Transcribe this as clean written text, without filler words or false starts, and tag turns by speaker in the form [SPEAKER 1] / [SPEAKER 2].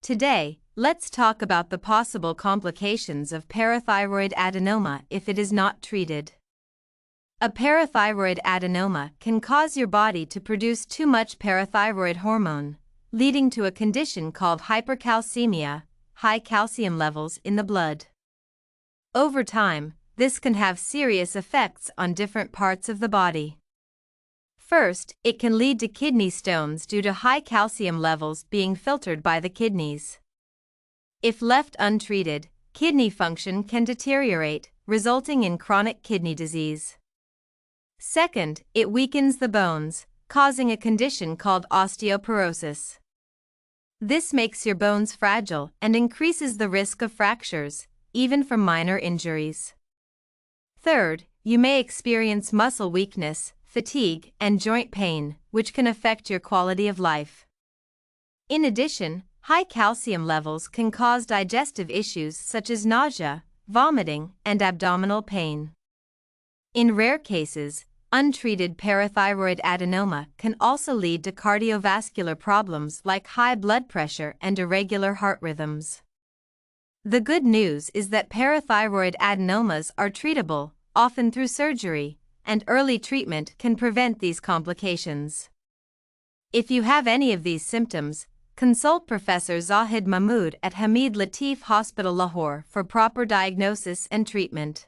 [SPEAKER 1] Today, let's talk about the possible complications of parathyroid adenoma if it is not treated. A parathyroid adenoma can cause your body to produce too much parathyroid hormone, leading to a condition called hypercalcemia, high calcium levels in the blood. Over time, this can have serious effects on different parts of the body. First, it can lead to kidney stones due to high calcium levels being filtered by the kidneys. If left untreated, kidney function can deteriorate, resulting in chronic kidney disease. Second, it weakens the bones, causing a condition called osteoporosis. This makes your bones fragile and increases the risk of fractures, even from minor injuries. Third, you may experience muscle weakness, fatigue, and joint pain, which can affect your quality of life. In addition, high calcium levels can cause digestive issues such as nausea, vomiting, and abdominal pain. In rare cases, untreated parathyroid adenoma can also lead to cardiovascular problems like high blood pressure and irregular heart rhythms. The good news is that parathyroid adenomas are treatable, often through surgery, and early treatment can prevent these complications. If you have any of these symptoms, consult Professor Zahid Mahmood at Hameed Latif Hospital, Lahore for proper diagnosis and treatment.